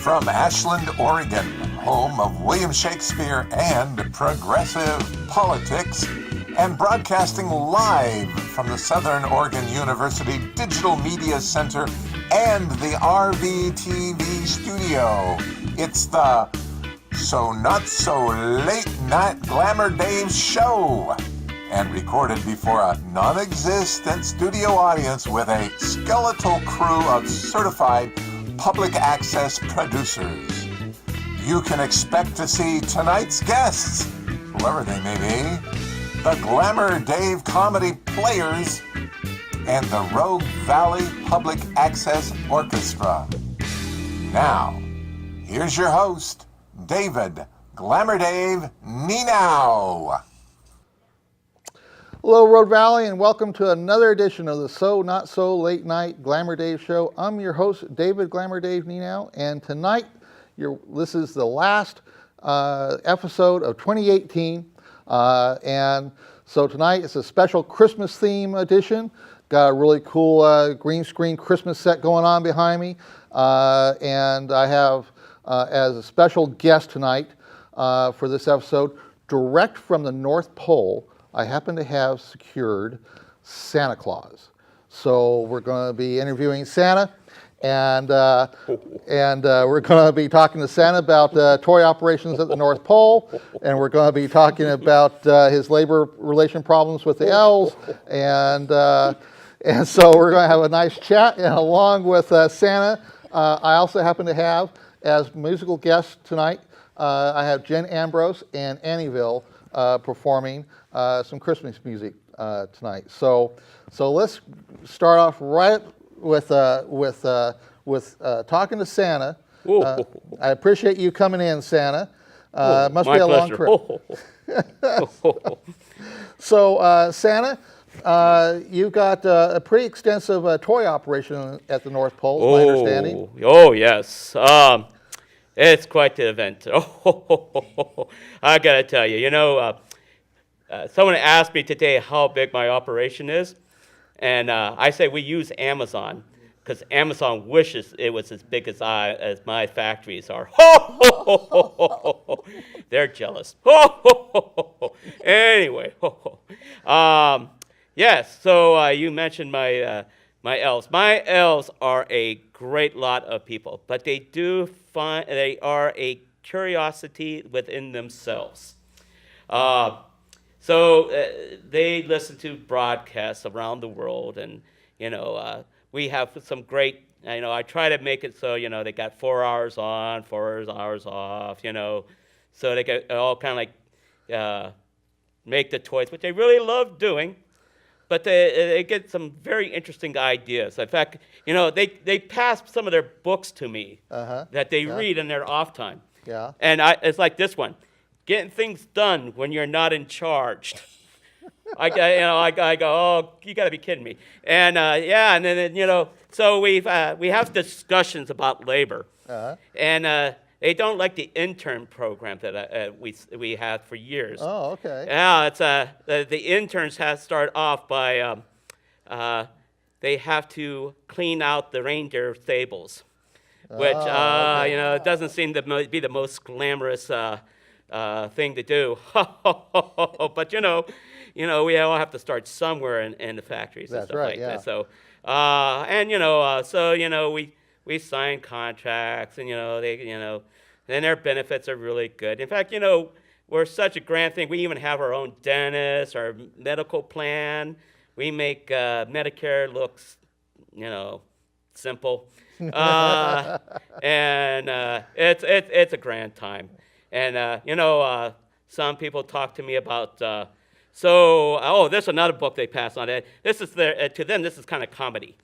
From Ashland, Oregon, home of William Shakespeare and progressive politics, and broadcasting live from the Southern Oregon University Digital Media Center and the RVTV studio, it's the So Not So Late Night Glamour Dave show, and recorded before a non-existent studio audience with a skeletal crew of certified public access producers. You can expect to see tonight's guests, whoever they may be, the Glamour Dave Comedy Players, and the Rogue Valley Public Access Orchestra. Now, here's your host, David Glamour Dave Nienow. Hello, Rogue Valley, and welcome to another edition of the So Not So Late Night Glamour Dave Show. I'm your host, David Glamour Dave Nienow, and tonight, this is the last episode of 2018, and so tonight it's a special Christmas theme edition. Got a really cool green screen Christmas set going on behind me, and I have as a special guest tonight for this episode, direct from the North Pole, I happen to have secured Santa Claus. So we're going to be interviewing Santa, and we're going to be talking to Santa about toy operations at the North Pole, and we're going to be talking about his labor relation problems with the elves, and so we're going to have a nice chat. And along with Santa, I also happen to have as musical guests tonight, I have Jen Ambrose and Annieville performing some Christmas music tonight. So let's start off right with talking to Santa. I appreciate you coming in, Santa. Must be a long trip. So Santa, you've got a pretty extensive toy operation at the North Pole, is my understanding. Oh yes. It's quite the event. I gotta tell you, someone asked me today how big my operation is, and I say we use Amazon because Amazon wishes it was as big as my factories are. They're jealous. Anyway, yes. So you mentioned my elves. My elves are a great lot of people, but they are a curiosity within themselves. So they listen to broadcasts around the world, and we have some great. I try to make it so they got 4 hours on, 4 hours off. So they can all kind of make the toys, which they really love doing. But they get some very interesting ideas. In fact, they pass some of their books to me that they read in their off time. Yeah. And it's like this one, getting things done when you're not in charge. I go, oh, you got to be kidding me. And and then so we have discussions about labor, and they don't like the intern program that we had for years. Oh, okay. Yeah, it's the interns have to start off by they have to clean out the reindeer stables, which it doesn't seem to be the most glamorous thing to do. But we all have to start somewhere in the factories and stuff like that. So we sign contracts, and and their benefits are really good. In fact, we're such a grand thing. We even have our own dentist, our medical plan. We make Medicare look, simple, and it's a grand time. And some people talk to me about. This is another book they pass on. This is to them. This is kind of comedy,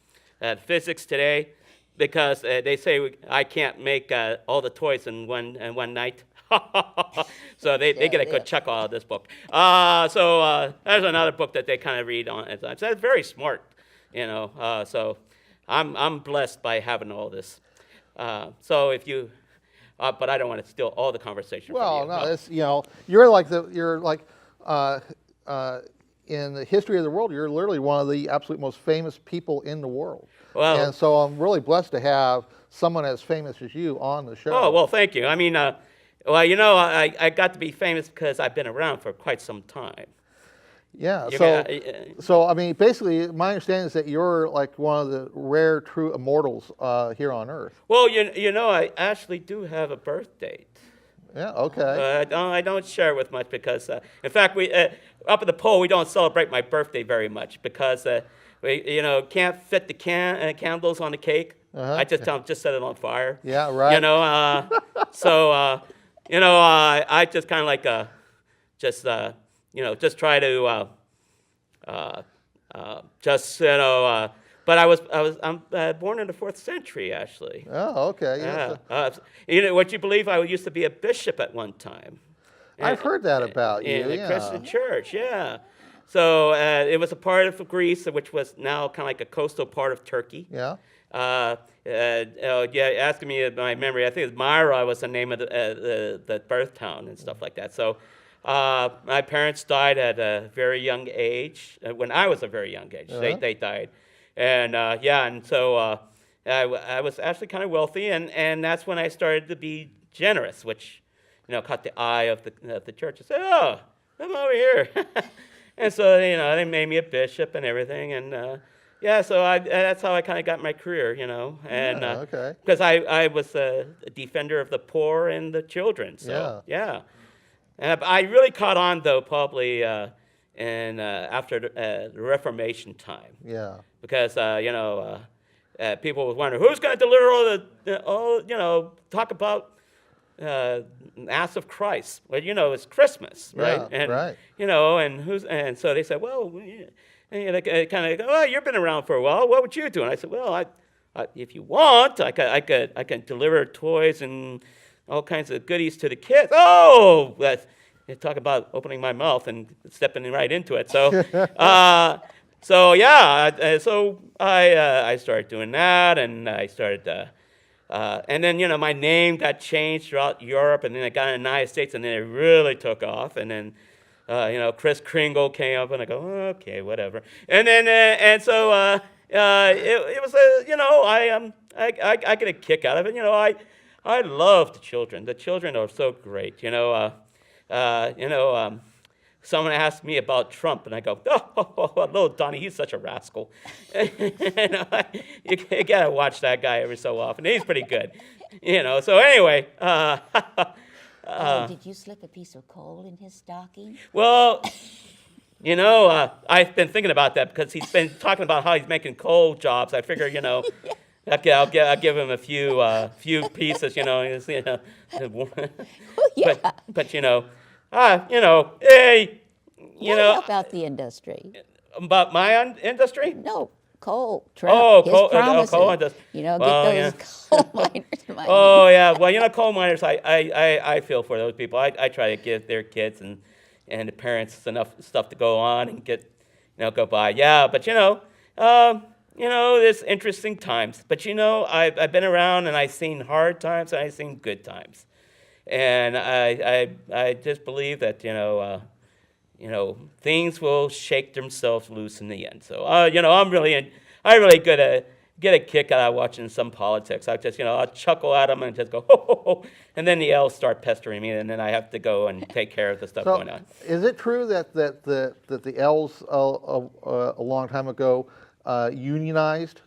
physics today. Because they say I can't make all the toys in one night, so they get a good chuckle out of this book. There's another book that they kind of read on. So it's very smart, So I'm blessed by having all this. So if you, but I don't want to steal all the conversation. Well, from you. no, it's you're like in the history of the world, you're literally one of the absolute most famous people in the world. Well, And so I'm really blessed to have someone as famous as you on the show. oh, well, thank you. I mean, well, I got to be famous because I've been around for quite some time. Yeah. You So, got- so I mean, basically, my understanding is that you're like one of the rare, true immortals here on Earth. Well, I actually do have a birth date. Yeah. Okay. I don't share it with much because, in fact, we up at the pole we don't celebrate my birthday very much because we can't fit the candles on the cake. I just tell them just set it on fire. Yeah. Right. So I just kind of like just just try to but I'm born in the 4th century actually. Oh. Okay. Yeah. Would you believe I used to be a bishop at one time? I've heard that about you. In a Yeah. Christian church, yeah. So it was a part of Greece, which was now kind of like a coastal part of Turkey. Yeah. Asking me my memory, I think it was Myra was the name of the birth town and stuff like that. So my parents died at a very young age. When I was a very young age, they died, and and so I was actually kind of wealthy, and that's when I started to be generous, which caught the eye of the church. I said, "Oh, I'm over here," and so they made me a bishop and everything, and. So that's how I kind of got my career, and okay. because I was a defender of the poor and the children. So and I really caught on though probably after the Reformation time. Yeah. Because people would wonder who's going to deliver talk about Mass of Christ. Well, it's Christmas, right? Yeah, and right. and so they said, well. And they kind of go, oh, you've been around for a while. What would you do? And I said, well, if you want, I can deliver toys and all kinds of goodies to the kids. Oh, talk about opening my mouth and stepping right into it. So, so I started doing that, and I started, and then my name got changed throughout Europe, and then I got in the United States, and then it really took off, and then. Chris Kringle came up, and I go, okay, whatever. And then, it was, I get a kick out of it. I love the children. The children are so great. Someone asked me about Trump, and I go, oh, little Donnie, he's such a rascal. You gotta watch that guy every so often. He's pretty good. So anyway. Did you slip a piece of coal in his stocking? Well, I've been thinking about that because he's been talking about how he's making coal jobs. I figure, I'll give him a few pieces, Yeah. But hey, What about the industry? About my industry? No, coal. Oh, his coal promises. industry. Get Well, those coal miners money. Oh yeah, well coal miners. I feel for those people. I try to give their kids and the parents enough stuff to go on and get go by. Yeah, but there's interesting times. But I've been around and I've seen hard times and I've seen good times, and I just believe that things will shake themselves loose in the end. So I really get a kick out of watching some politics. I'll chuckle at them and just go, ho, ho, ho. And then the elves start pestering me, and then I have to go and take care of the stuff going on. Is it true that the elves a long time ago unionized?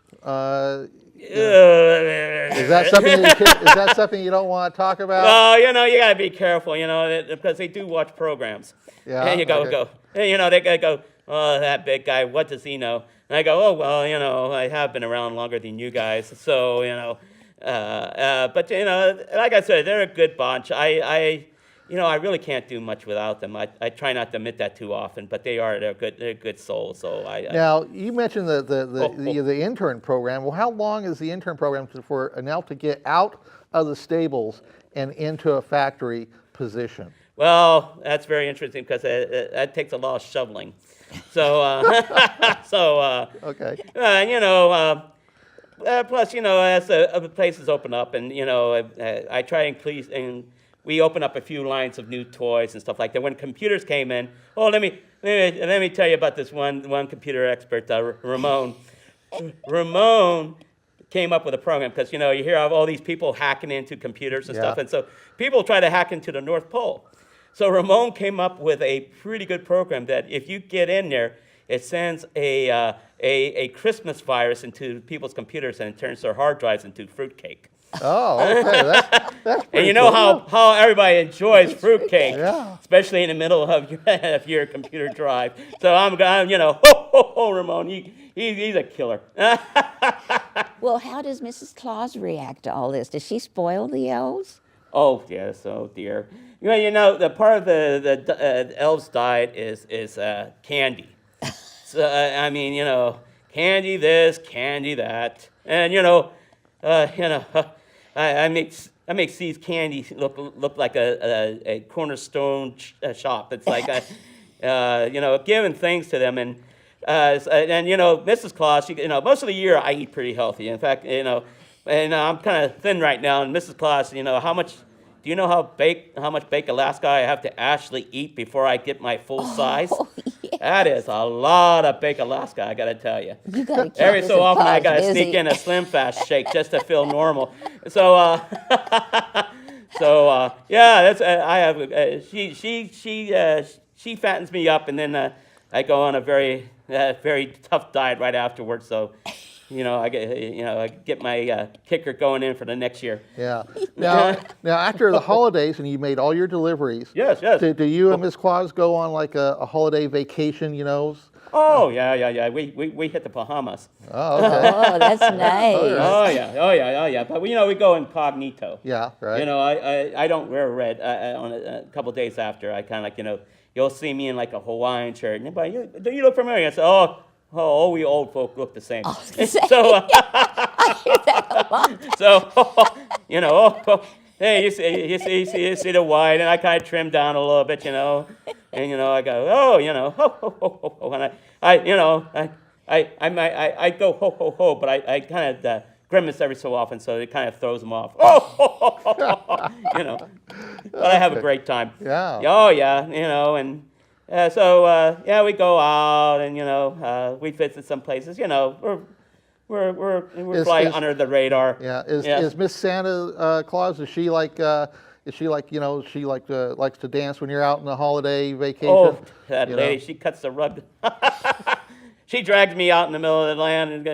Is that something you don't want to talk about? Well, you got to be careful, because they do watch programs. Yeah. And you go, and, they go, oh, that big guy, what does he know? And I go, oh, well, I have been around longer than you guys, so, but, like I said, they're a good bunch. I really can't do much without them. I try not to admit that too often, but they're good souls. So Now you mentioned the intern program. Well, how long is the intern program for an elf to get out of the stables and into a factory position? Well, that's very interesting because that takes a lot of shoveling. So Okay. Plus, as the places open up, and I try and we opened up a few lines of new toys and stuff like that. When computers came in, let me tell you about this one computer expert, Ramon. Ramon came up with a program because you hear of all these people hacking into computers and stuff, and so people try to hack into the North Pole. So Ramon came up with a pretty good program that if you get in there, it sends a Christmas virus into people's computers and it turns their hard drives into fruitcake. Oh, okay. That's And you pretty know cool. how everybody enjoys fruitcake, Yeah. especially in the middle of your computer drive. So I'm ho, Ramon, he's a killer. Well, how does Mrs. Claus react to all this? Does she spoil the elves? Oh yes, oh dear. The part of the elves' diet is candy. So candy this, candy that, and I make these candies look like a cornerstone shop. It's like giving things to them, and Mrs. Claus, most of the year I eat pretty healthy. In fact, and I'm kind of thin right now. And Mrs. Claus, how much? Do you know how much baked Alaska I have to actually eat before I get my full size? Yes. That is a lot of baked Alaska, I got to tell you. You gotta keep Every Mrs. so often I Claus got to busy. sneak in a Slim Fast shake just to feel normal. So that's I have she fattens me up, and then I go on a very tough diet right afterwards. So. I get my kicker going in for the next year. Yeah. Now after the holidays and you made all your deliveries. Yes. Do you and Miss Claus go on like a holiday vacation? Oh yeah. We hit the Bahamas. Oh, okay. Oh, that's nice. Oh yeah. But we go incognito. Yeah. Right. I don't wear red on a couple of days after. I kind of you'll see me in like a Hawaiian shirt. And do you look familiar? I say, oh, we old folk look the same. Oh, So, I hear that a lot. so hey, you see the white, and I kind of trim down a little bit, and I go, and I go ho, but I kind of grimace every so often, so it kind of throws them off. But I have a great time. Yeah. Oh yeah, and. We go out and we visit some places. We're flying under the radar. Yeah. Is Miss Santa Claus? Is she like? She likes to dance when you're out on the holiday vacation? Oh, that lady, she cuts the rug. She drags me out in the middle of the land, and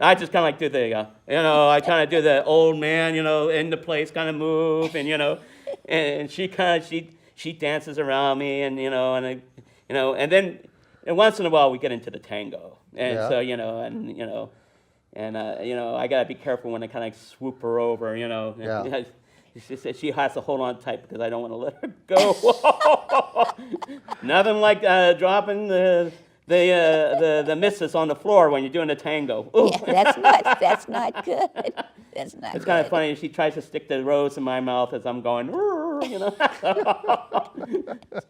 I just kind of like do the, I kind of do the old man, in the place kind of move, and she dances around me, and and then once in a while we get into the tango, and Yeah. so I gotta be careful when I kind of swoop her over, Yeah. She has to hold on tight because I don't want to let her go. Nothing like dropping the missus on the floor when you're doing the tango. Ooh. Yeah, that's not good. That's not It's good. kind of funny. She tries to stick the rose in my mouth as I'm going,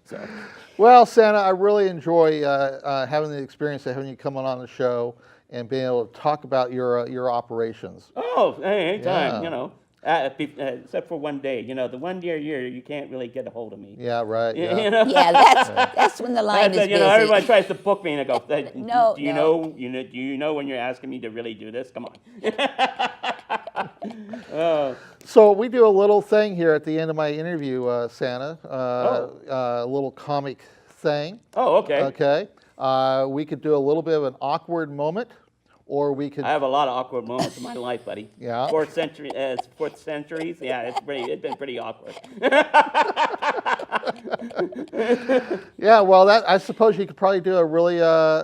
So, Well, Santa, I really enjoy having the experience of having you come on the show and being able to talk about your operations. oh, hey, anytime, Yeah. Except for one day. The 1 day a year you can't really get a hold of me. Yeah, right. You Yeah. know? Yeah, that's when the line is busy. Everybody tries to book me, and I go, No, do you no. know when you're asking me to really do this? Come on. Oh. So we do a little thing here at the end of my interview, Santa. A little comic thing. Oh, okay. Okay. We could do a little bit of an awkward moment, or we could. I have a lot of awkward moments in my life, buddy. Yeah. Fourth centuries. Yeah, it's been pretty awkward. Yeah. Well, I suppose you could probably do a really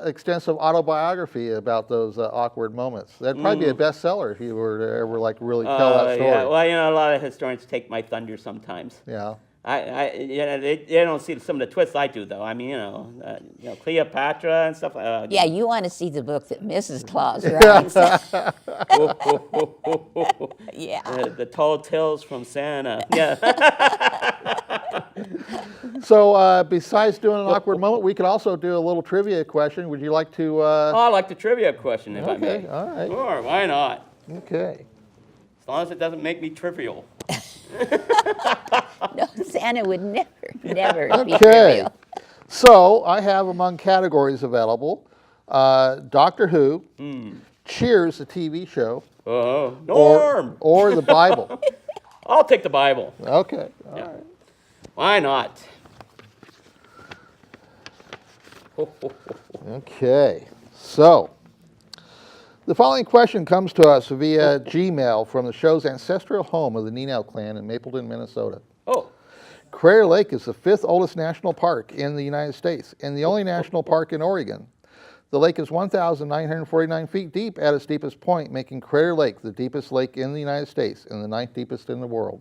extensive autobiography about those awkward moments. That'd probably be a bestseller if you were to ever really tell that story. Yeah. Well, a lot of historians take my thunder sometimes. Yeah. They don't see some of the twists I do, though. I mean, Cleopatra and stuff. Yeah, you want to see the book that Mrs. Claus writes. Yeah. The tall tales from Santa. Yeah. So besides doing an awkward moment, we could also do a little trivia question. Would you like to? I like the trivia question, if I may. Okay. All right. Sure, why not? Okay. As long as it doesn't make me trivial. No, Santa would never be Okay. trivial. So I have among categories available Doctor Who, Cheers, the TV show, Norm. or the Bible. I'll take the Bible. Okay. All Yeah. right. Why not? Okay. So the following question comes to us via Gmail from the show's ancestral home of the Nienow clan in Mapleton, Minnesota. Oh, Crater Lake is the 5th oldest national park in the United States and the only national park in Oregon. The lake is 1,949 feet deep at its deepest point, making Crater Lake the deepest lake in the United States and the 9th deepest in the world.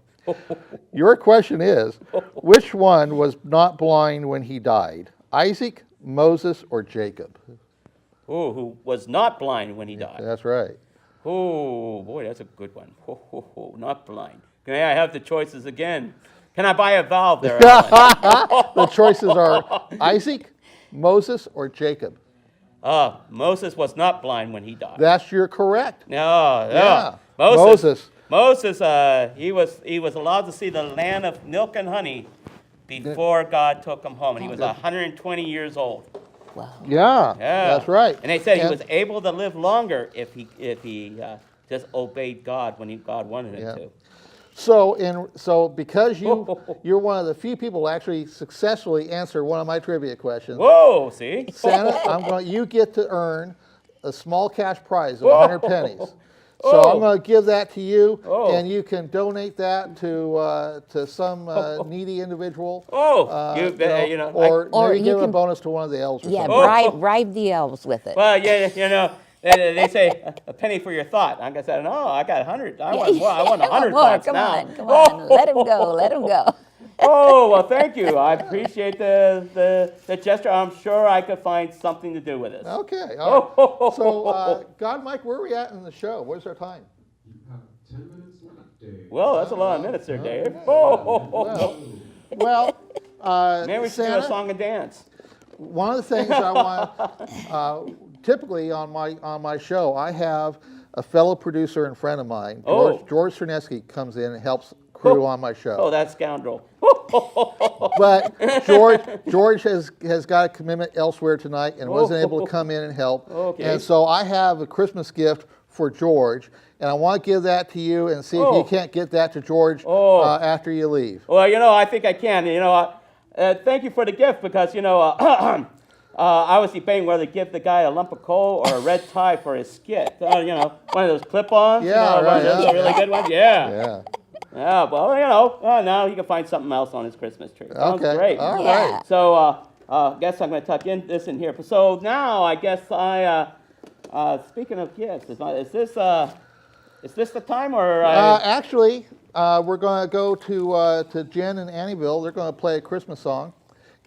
Your question is, which one was not blind when he died? Isaac, Moses, or Jacob? oh, who was not blind when he died? That's right. Oh, boy, that's a good one. Not blind. May I have the choices again? Can I buy a valve there? Alan? The choices are Isaac, Moses, or Jacob. Moses was not blind when he died. That's your correct. No, Yeah. Moses, he was allowed to see the land of milk and honey before God took him home, and he was 120 years old. Wow. Yeah, Yeah, that's right. And they said he And- was able to live longer if he just obeyed God when God wanted him Yeah. to. So because you're one of the few people who actually successfully answered one of my trivia questions, Whoa, see? Santa, you get to earn a small cash prize of 100 pennies. So I'm going to give that to you, Oh. and you can donate that to some needy individual. Oh, you know, or Or maybe you give a can- bonus to one of the elves. Or Yeah, something. bribe the elves with it. well, yeah, you know, they say a penny for your thought. I'm gonna say, no, I got 100. I want more. I want 100 More, thoughts come now. on. Let him go, let him go. Oh, well, thank you. I appreciate the gesture. I'm sure I could find something to do with this. Okay. All right. So, God, Mike, where are we at in the show? What's our time? You have 10 minutes left, Dave. Well, that's a lot of minutes there, Dave. Oh, Well, maybe we should do Santa, a song and dance. one of the things I want, typically on my show, I have a fellow producer and friend of mine, George Cerneski, comes in and helps crew on my show. Oh, that scoundrel. But George has got a commitment elsewhere tonight and wasn't able to come in and help. Okay. And so I have a Christmas gift for George, and I want to give that to you and see if you can't get that to George after you leave. Well, you know, I think I can. You know, thank you for the gift because, you know, I was debating whether to give the guy a lump of coal or a red tie for his skit. You know, one of those clip-ons. Yeah, you know, one of those right, really good ones. Yeah. Yeah. Yeah, well, you know, now he can find something else on his Christmas tree. Sounds Okay. great. All Yeah. right. So, guess I'm going to tuck this in here. So now, I guess speaking of gifts, is this the time or? Actually, we're going to go to Jen and Annieville. They're going to play a Christmas song,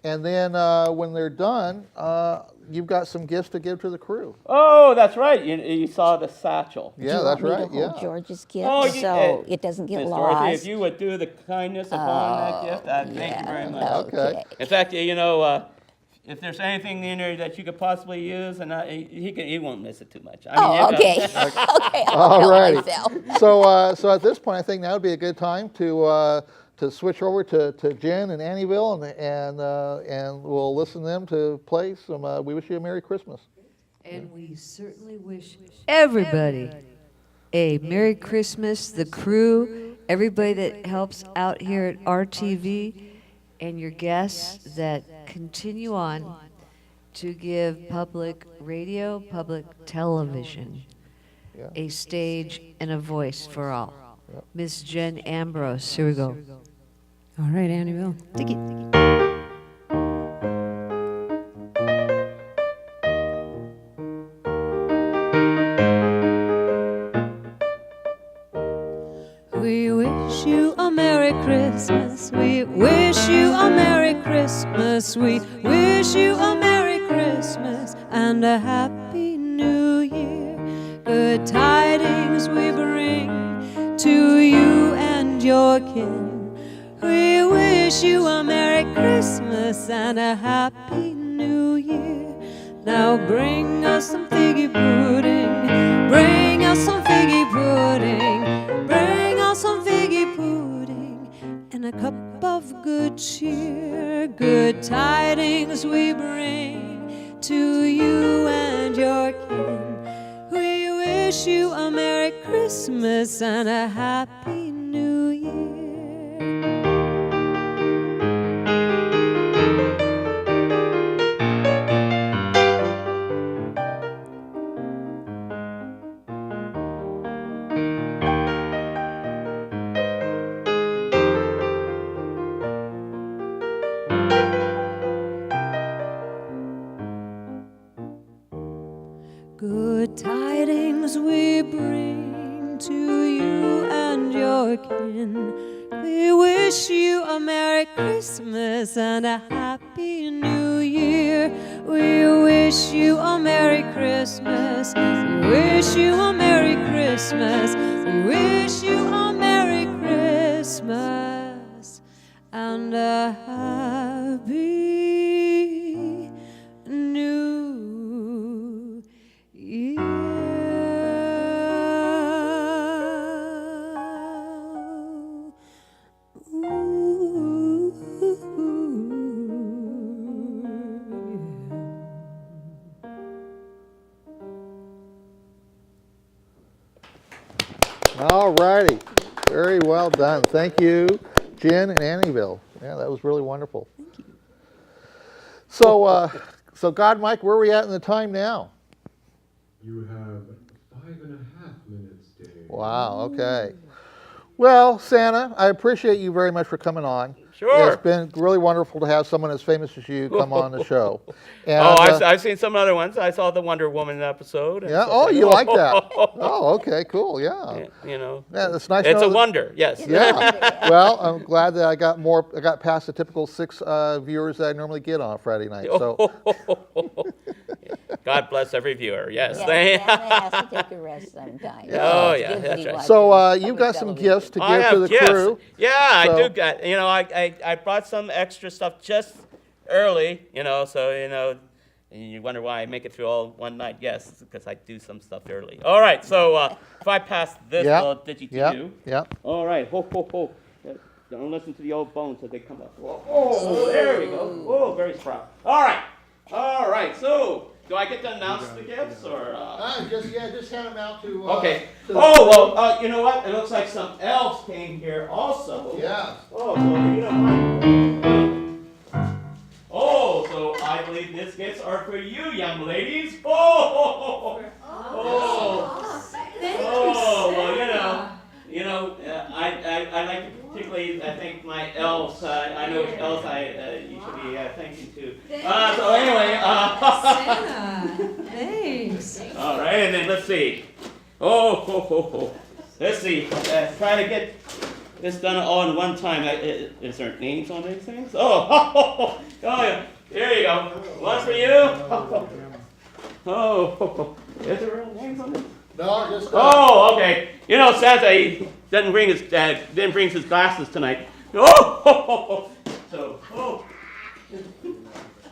and then when they're done, you've got some gifts to give to the crew. Oh, that's right. You saw the satchel. Yeah, Do you that's want me right. to hold Yeah. George's gift Oh, so it doesn't get Miss lost? Dorothy, if you would do the kindness upon that gift, thank you very much. Okay. In fact, you know, if there's anything in there that you could possibly use, and he won't miss it too much. I mean, Oh, you okay. know. Okay, All I'll help righty. myself. So at this point, I think now would be a good time to switch over to Jen and Annieville, and we'll listen to them to play some "We Wish You a Merry Christmas." And we certainly wish everybody a Merry Christmas, the crew, everybody that helps out here at RTV, and your guests that continue on to give public radio, public television, a stage and a voice for all. Miss Jen Ambrose, here we go. All right, Annieville. Take it. We wish you a Merry Christmas. We wish you a Merry Christmas. We wish you a Merry Christmas and a Happy New Year. Good tidings we bring to you and your kin. We wish you a Merry Christmas and a Happy New Year. Now bring us some figgy pudding. Bring us some figgy pudding. Bring us some figgy pudding. and a cup of good cheer. Good tidings we bring to you and your kin. We wish you a Merry Christmas and a Happy New Year. Good tidings we bring to you and your kin. We wish you a Merry Christmas and a Happy New Year. We wish you a Merry Christmas. We wish you a Merry Christmas. We wish you a Merry Christmas and a Happy New Year. All righty. Very well done. Thank you, Jen and Annieville. Yeah, that was really wonderful. So, God, Mike, where are we at in the time now? You have 5.5 minutes, Dave. Wow, okay. Well, Santa, I appreciate you very much for coming on. Sure. It's been really wonderful to have someone as famous as you come on the show. And, I've seen some other ones. I saw the Wonder Woman episode. and yeah. stuff Oh, like you like that? Oh, okay, cool. Yeah. You know, Yeah, it's nice. to it's know a that- wonder. Yes. Yeah. Well, I'm glad that I got past the typical 6 viewers that I normally get on a Friday night. So, God bless every viewer. Yes. Yeah, Santa has to take a rest sometimes. Oh, It's yeah, good that's that he right. watches so you've public got some television. gifts to I give have to the gifts. crew. Yeah, So- I do got. You know, I brought some extra stuff just early. You know, so and you wonder why I make it through all one night. Yes, it's because I do some stuff early. All right. So if I pass this Yep. little digi to Yep. you. Yep. All right. Ho ho ho. Don't listen to the old bones as they come up. Oh, there we go. Oh, very sprout. All right. All right. So, do I get to announce the gifts or? Just hand them out to. Okay. Oh well. You know what? It looks like some elves came here also. Yeah. Oh, well, you know what? Oh, so I believe these gifts are for you, young ladies. Oh. Well, I like to particularly, I think my elves. I know which elves you should be thanking to. So anyway. Santa, thanks. All right, and then let's see. Let's see. Try to get this done all in one time. Is there names on these things? Oh, yeah. Here you go. One for you. Is there real names on this? No, just. Oh, okay. You know, Santa he didn't bring his glasses tonight. Oh, so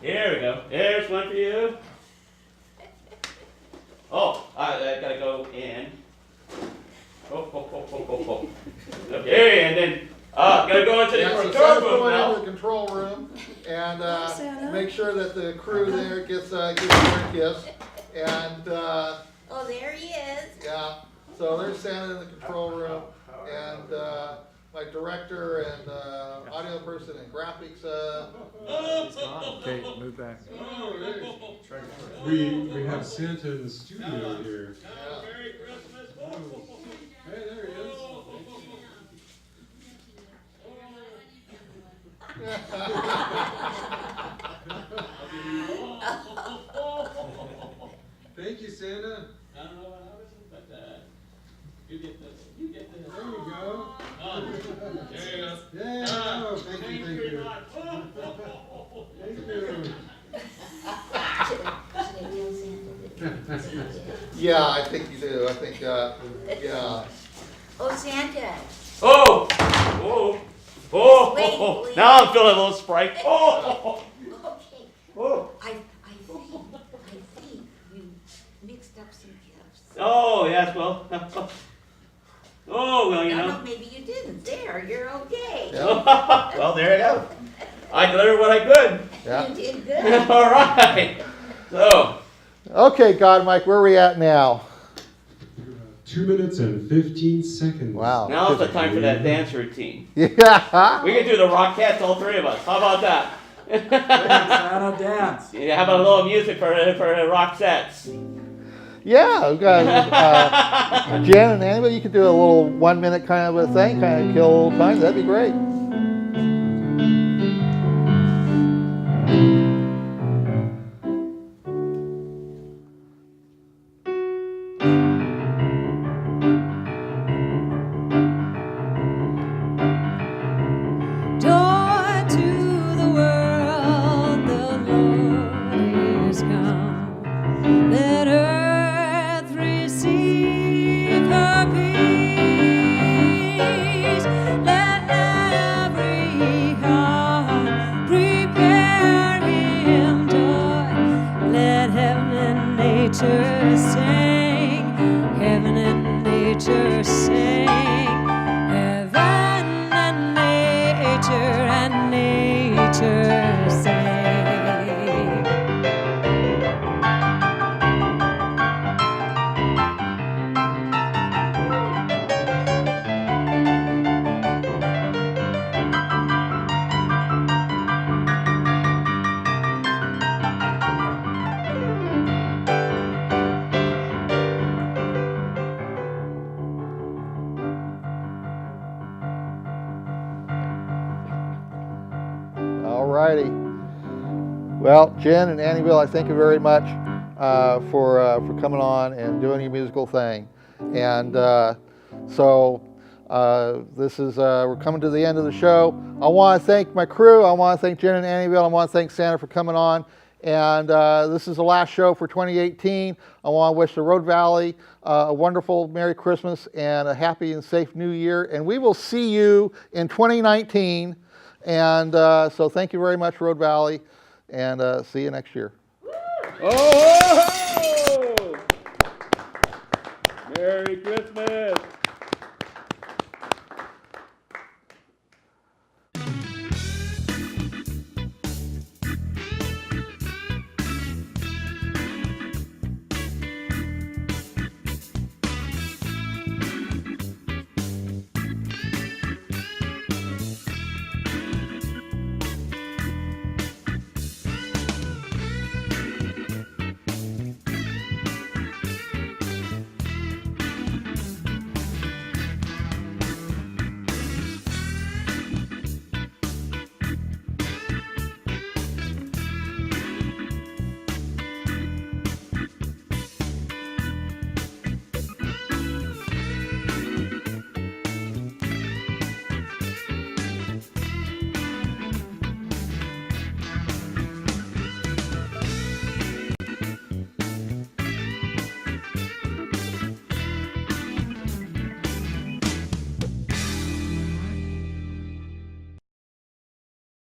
here we go. There's one for you. Oh, I gotta go in. Okay, and then gotta go into the control room Going now. into the control room and Santa. make sure that the crew there gets their gifts. And Oh, there he is. yeah, so there's Santa in the control room, and my director and audio person and graphics. Okay, move back. We have Santa in the studio here. Yeah. Merry Christmas. Hey, there he is. Thank you, Santa. I don't know what happens, but you get the. There you go. There you go. Yeah, oh, thank you, thank you. Thank you. Yeah, I think you do. I think, yeah. Oh, Santa. Oh. Now I'm feeling a little Sprite. Oh. Okay. Oh. I think you mixed up some gifts. Oh, yes, well. Oh, well, you No, know. no, maybe you didn't. There, you're okay. Well, there you go. I delivered what I could. Yeah. You did good. All right. So, Okay, God, Mike, where are we at now? 2 minutes and 15 seconds. Wow. now is the time for that dance routine. Yeah. We can do the Rockettes, all three of us. How about that? Santa dance. Yeah, how about a little music for rock sets? Yeah, we've got Jen and Annabelle, you could do a little 1 minute kind of a thing, kind of kill a little time. That'd be great. Joy to the world, the Lord is come. Let earth receive her peace. Let every heart prepare him joy. Let heaven and nature sing. Heaven and nature sing. Heaven and nature sing. All righty. Well, Jen and Annabelle, I thank you very much for coming on and doing your musical thing. And this is we're coming to the end of the show. I want to thank my crew. I want to thank Jen and Annabelle. I want to thank Santa for coming on. And this is the last show for 2018. I want to wish the Road Valley a wonderful Merry Christmas and a happy and safe New Year. And we will see you in 2019. And so thank you very much, Road Valley, and see you next year. Oh! Merry Christmas!